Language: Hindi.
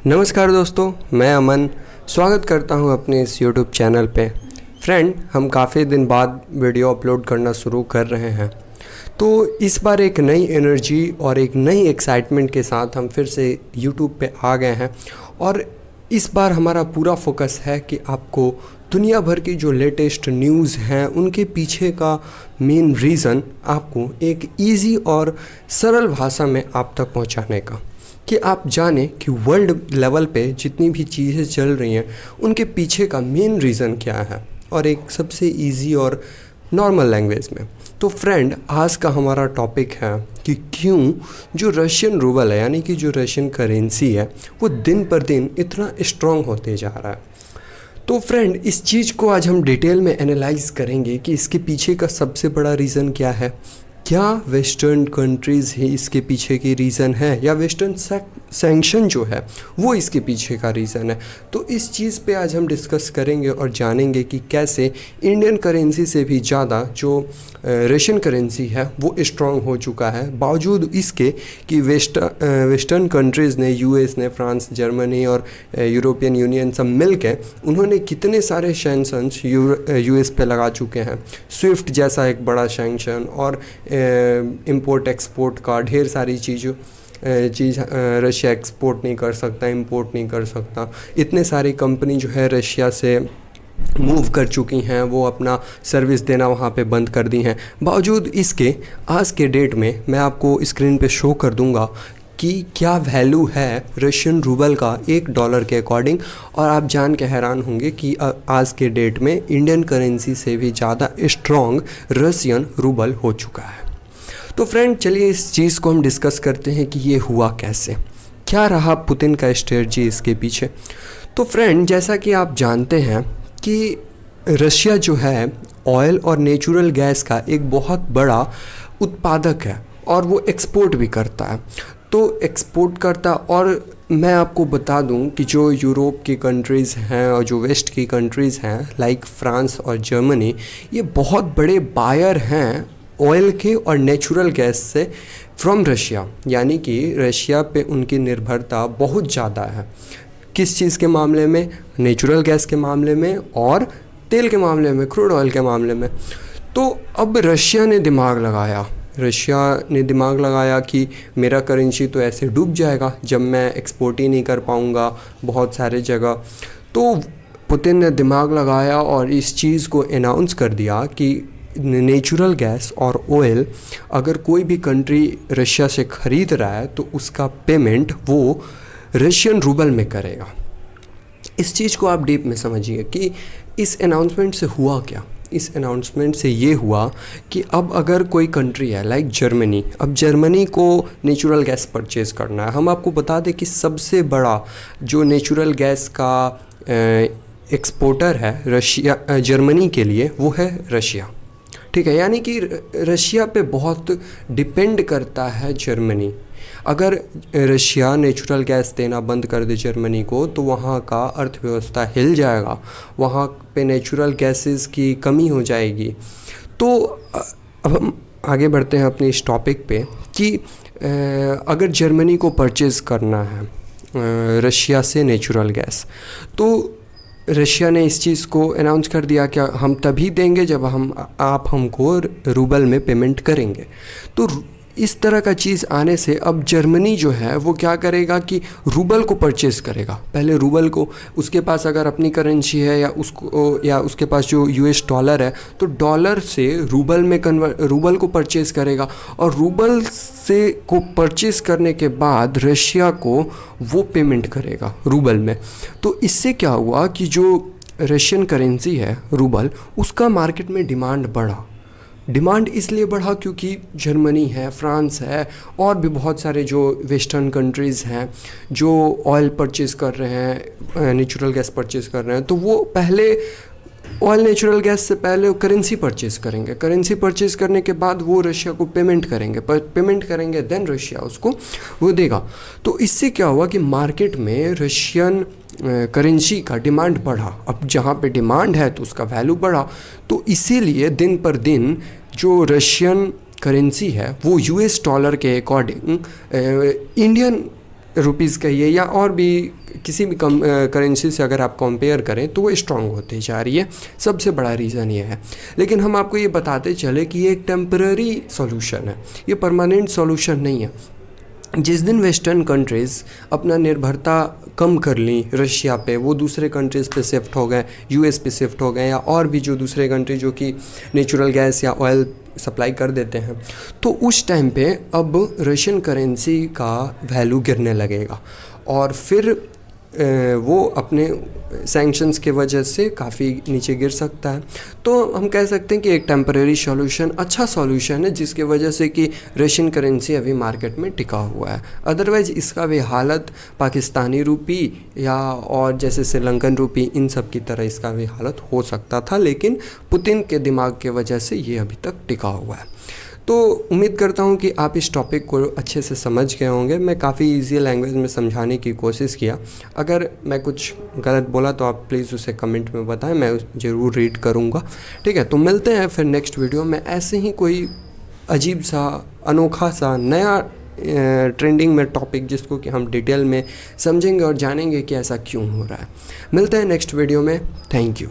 नमस्कार दोस्तों, मैं अमन स्वागत करता हूं अपने इस YouTube चैनल पे। फ्रेंड, हम काफ़ी दिन बाद वीडियो अपलोड करना शुरू कर रहे हैं, तो इस बार एक नई एनर्जी और एक नई एक्साइटमेंट के साथ हम फिर से YouTube पे आ गए हैं। और इस बार हमारा पूरा फोकस है कि आपको दुनिया भर की जो लेटेस्ट न्यूज़ हैं उनके पीछे का मेन रीज़न आपको एक इजी और सरल भाषा में आप तक पहुंचाने का, कि आप जानें कि वर्ल्ड लेवल पे जितनी भी चीज़ें चल रही हैं उनके पीछे का मेन रीज़न क्या है, और एक सबसे इजी और नॉर्मल लैंग्वेज में। तो फ्रेंड, आज का हमारा टॉपिक है कि क्यों जो रशियन रूबल है, यानी कि जो रशियन करेंसी है, वो दिन पर दिन इतना स्ट्रॉन्ग होते जा रहा है। तो फ्रेंड, इस चीज़ को आज हम डिटेल में एनालाइज करेंगे कि इसके पीछे का सबसे बड़ा रीज़न क्या है। क्या वेस्टर्न कंट्रीज़ ही इसके पीछे की रीज़न है, या वेस्टर्न सैंक्शन जो है वो इसके पीछे का रीज़न है। तो इस चीज़ पे आज हम डिस्कस करेंगे और जानेंगे कि कैसे इंडियन करेंसी से भी ज़्यादा जो रशियन करेंसी है वो स्ट्रॉन्ग हो चुका है, बावजूद इसके कि वेस्टर्न कंट्रीज़ ने, यूएस ने, फ्रांस, जर्मनी और यूरोपियन यूनियन सब मिल के उन्होंने कितने सारे सैंक्शंस यूएस पे लगा चुके हैं। स्विफ्ट जैसा एक बड़ा सैंक्शन और इंपोर्ट एक्सपोर्ट का ढेर सारी चीज़ रशिया एक्सपोर्ट नहीं कर सकता, इंपोर्ट नहीं कर सकता। इतने सारी कंपनी जो है रशिया से मूव कर चुकी हैं, वो अपना सर्विस देना वहाँ पे बंद कर दी हैं। बावजूद इसके आज के डेट में मैं आपको स्क्रीन पे शो कर दूंगा कि क्या वैल्यू है रशियन रूबल का $1 के अकॉर्डिंग, और आप जान के हैरान होंगे कि आज के डेट में इंडियन करेंसी से भी ज़्यादा स्ट्रॉन्ग रशियन रूबल हो चुका है। तो फ्रेंड, चलिए इस चीज़ को हम डिस्कस करते हैं कि ये हुआ कैसे, क्या रहा पुतिन का स्ट्रेटजी इसके पीछे। तो फ्रेंड, जैसा कि आप जानते हैं कि रशिया जो है ऑयल और नेचुरल गैस का एक बहुत बड़ा उत्पादक है, और वो एक्सपोर्ट भी करता है। तो एक्सपोर्ट करता, और मैं आपको बता दूं कि जो यूरोप की कंट्रीज़ हैं और जो वेस्ट की कंट्रीज़ हैं लाइक फ्रांस और जर्मनी, ये बहुत बड़े बायर हैं ऑयल के और नेचुरल गैस से फ्रॉम रशिया, यानी कि रशिया पे उनकी निर्भरता बहुत ज़्यादा है। किस चीज़ के मामले में? नेचुरल गैस के मामले में और तेल के मामले में, क्रूड ऑयल के मामले में। तो अब रशिया ने दिमाग लगाया कि मेरा करेंसी तो ऐसे डूब जाएगा जब मैं एक्सपोर्ट ही नहीं कर पाऊँगा बहुत सारे जगह। तो पुतिन ने दिमाग लगाया और इस चीज़ को अनाउंस कर दिया कि नेचुरल गैस और ऑयल अगर कोई भी कंट्री रशिया से ख़रीद रहा है तो उसका पेमेंट वो रशियन रूबल में करेगा। इस चीज़ को आप डीप में समझिए कि इस अनाउंसमेंट से हुआ क्या। इस अनाउंसमेंट से ये हुआ कि अब अगर कोई कंट्री है लाइक जर्मनी, अब जर्मनी को नेचुरल गैस परचेज़ करना है। हम आपको बता दें कि सबसे बड़ा जो नेचुरल गैस का एक्सपोर्टर है रशिया, जर्मनी के लिए, वो है रशिया। ठीक है, यानी कि रशिया पे बहुत डिपेंड करता है जर्मनी। अगर रशिया नेचुरल गैस देना बंद कर दे जर्मनी को, तो वहाँ का अर्थव्यवस्था हिल जाएगा, वहाँ पे नेचुरल गैसेस की कमी हो जाएगी। तो अब हम आगे बढ़ते हैं अपने इस टॉपिक पे कि अगर जर्मनी को परचेज़ करना है रशिया से नेचुरल गैस, तो रशिया ने इस चीज़ को अनाउंस कर दिया कि हम तभी देंगे जब आप हमको रूबल में पेमेंट करेंगे। तो इस तरह का चीज़ आने से अब जर्मनी जो है वो क्या करेगा कि रूबल को परचेज़ करेगा। पहले रूबल को, उसके पास अगर अपनी करेंसी है या उसके पास जो यूएस डॉलर है, तो डॉलर से रूबल में रूबल को परचेज़ करेगा, और रूबल से को परचेज़ करने के बाद रशिया को वो पेमेंट करेगा रूबल में। तो इससे क्या हुआ कि जो रशियन करेंसी है रूबल, उसका मार्केट में डिमांड बढ़ा। डिमांड इसलिए बढ़ा क्योंकि जर्मनी है, फ्रांस है, और भी बहुत सारे जो वेस्टर्न कंट्रीज़ हैं जो ऑयल परचेज़ कर रहे हैं, नेचुरल गैस परचेज़ कर रहे हैं, तो वो पहले ऑयल नेचुरल गैस से पहले करेंसी परचेज़ करेंगे। करेंसी परचेज़ करने के बाद वो रशिया को पेमेंट करेंगे, देन रशिया उसको वो देगा। तो इससे क्या हुआ कि मार्केट में रशियन करेंसी का डिमांड बढ़ा। अब जहाँ पे डिमांड है तो उसका वैल्यू बढ़ा। तो इसीलिए दिन पर दिन जो रशियन करेंसी है वो यूएस डॉलर के अकॉर्डिंग इंडियन रुपीज़ कहिए या और भी किसी भी करेंसी से अगर आप कंपेयर करें तो वो स्ट्रांग होती जा रही है। सबसे बड़ा रीज़न ये है। लेकिन हम आपको ये बताते चले कि ये एक टेम्पररी सॉल्यूशन है, ये परमानेंट सॉल्यूशन नहीं है। जिस दिन वेस्टर्न कंट्रीज़ अपना निर्भरता कम कर ली रशिया पे, वो दूसरे कंट्रीज़ पे शिफ्ट हो गए, यूएस पे शिफ्ट हो गए, या और भी जो दूसरे कंट्री जो कि नेचुरल गैस या ऑयल सप्लाई कर देते हैं, तो उस टाइम पे अब रशियन करेंसी का वैल्यू गिरने लगेगा और फिर वो अपने सैंक्शंस के वजह से काफ़ी नीचे गिर सकता है। तो हम कह सकते हैं कि एक टेम्परेरी सॉल्यूशन अच्छा सॉल्यूशन है, जिसके वजह से कि रशियन करेंसी अभी मार्केट में टिका हुआ है। अदरवाइज़ इसका भी हालत पाकिस्तानी रुपी या और जैसे श्रीलंकन रुपी इन सब की तरह इसका भी हालत हो सकता था, लेकिन पुतिन के दिमाग के वजह से ये अभी तक टिका हुआ है। तो उम्मीद करता हूँ कि आप इस टॉपिक को अच्छे से समझ गए होंगे। मैं काफ़ी इजी लैंग्वेज में समझाने की कोशिश किया। अगर मैं कुछ गलत बोला तो आप प्लीज़ उसे कमेंट में बताएं, मैं ज़रूर रीड करूँगा। ठीक है, तो मिलते हैं फिर नेक्स्ट वीडियो में ऐसे ही कोई अजीब सा, अनोखा सा, नया ट्रेंडिंग में टॉपिक जिसको कि हम डिटेल में समझेंगे और जानेंगे कि ऐसा क्यों हो रहा है। मिलते हैं नेक्स्ट वीडियो में। Thank you.